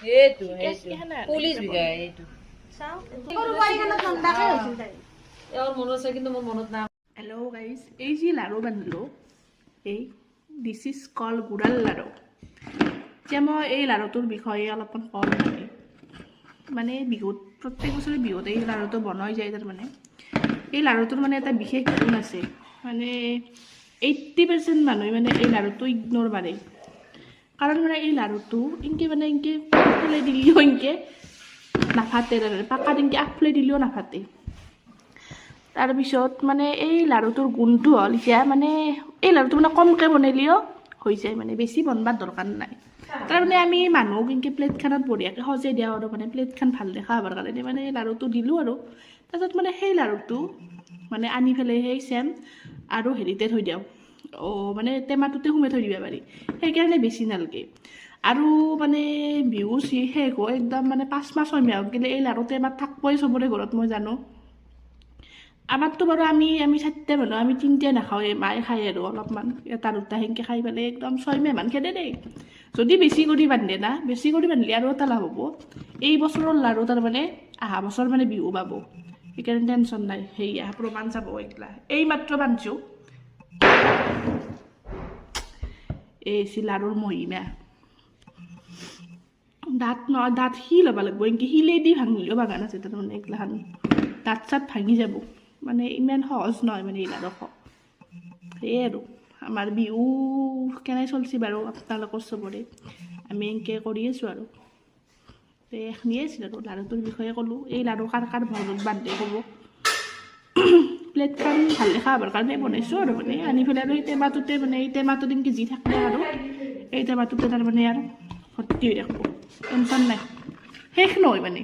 এইটো পুলিচ বিঘাই এইটো এওঁৰ মনত আছে কিন্তু মোৰ মনত নাই। হেল্ল' গাইজ, এই যি লাড়ু বান্ধিলোঁ এই দিছ ইজ কল গুড়াল লাড়ু। এতিয়া মই এই লাড়ুটোৰ বিষয়ে অলপমান কম মানে বিহুত প্ৰত্যেক বছৰে বিহুত এই লাড়ুটো বনোৱা যায়। তাৰমানে এই লাড়ুটোৰ মানে এটা বিশেষ গুণ আছে, মানে 80% মানুহে মানে এই লাড়ুটো ইগনোৰ মাৰে। কাৰণ মানে এই লাড়ুটো ইনকে মানে ইনকে আগফালে দিলেও ইনকে নাফাটে, তাৰমানে পাকাত ইনকে আগফালে দিলেও নাফাটে। তাৰপিছত মানে এই লাড়ুটোৰ গুণটো হ'ল এতিয়া মানে এই লাড়ুটো মানে কমকৈ বনালেও হৈ যায়, মানে বেছি বনবাৰ দৰকাৰ নাই। তাৰমানে আমি মানুহক এনেকৈ প্লেটখনত বঢ়িয়াকৈ সজাই দিওঁ আৰু মানে প্লেটখন ভাল দেখা হ'বৰ কাৰণে মানে লাড়ুটো দিলোঁ আৰু তাৰপিছত মানে সেই লাড়ুটো মানে আনি পেলাই সেই চেম আৰু হেৰিতে থৈ দিওঁ, মানে টেমাটোতে সোমাই থৈ দিব পাৰি, সেইকাৰণে বেছি নালাগে। আৰু মানে বিহু শেষ হয় একদম মানে 5 মাহ 6 মাহত গ'লে এই লাড়ু টেমাত থাকিবই চবৰে ঘৰত, মই জানো। আমাৰতো বাৰু আমি 4টা মানুহ, আমি 3টাই নাখাওঁ, মায়ে খায় আৰু অলপমান 1টা 2টা সেনেকৈ খাই পেলাই একদম 6 মাহমান খেদে দেই। যদি বেছি কৰি বান্ধে না, বেছি কৰি বান্ধিলে আৰু এটা লাভ হ'ব, এই বছৰৰ লাড়ু তাৰমানে অহা বছৰ মানে বিহু পাব, সেইকাৰণে টেনশ্যন নাই। সেয়া প্ৰমাণ চাব এইগিলা, এই মাত্ৰ বান্ধিছোঁ। এই লাড়ুৰ মহিমা দাঁত শিল হ'ব লাগিব, এনেকৈ শিলেদি ভাঙিলেও বাগান আছে তাৰমানে এইগিলাখান দাঁত চাত ভাঙি যাব, মানে ইমান সহজ নহয় মানে এই লাড়ু খোৱা। সেয়ে আৰু আমাৰ বিহু কেনে চলিছে বাৰু আপোনালোকৰ চবৰে, আমি এনেকৈ কৰি আছোঁ আৰু এইখিনিয়ে আছিল আৰু লাড়ুটোৰ বিষয়ে ক'লোঁ। এই লাড়ু কাৰ ঘৰত বান্ধে ক'ব। প্লেটখন ভাল দেখা হ'বৰ কাৰণে বনাইছোঁ আৰু মানে আনি পেলাই আৰু এই টেমাটোতে মানে এই টেমাটোত এনেকৈ যি থাকে আৰু এই টেমাটোতে তাৰমানে আৰু ভৰ্তি হৈ থাকিব, টেনশ্যন নাই, শেষ নহয় মানে।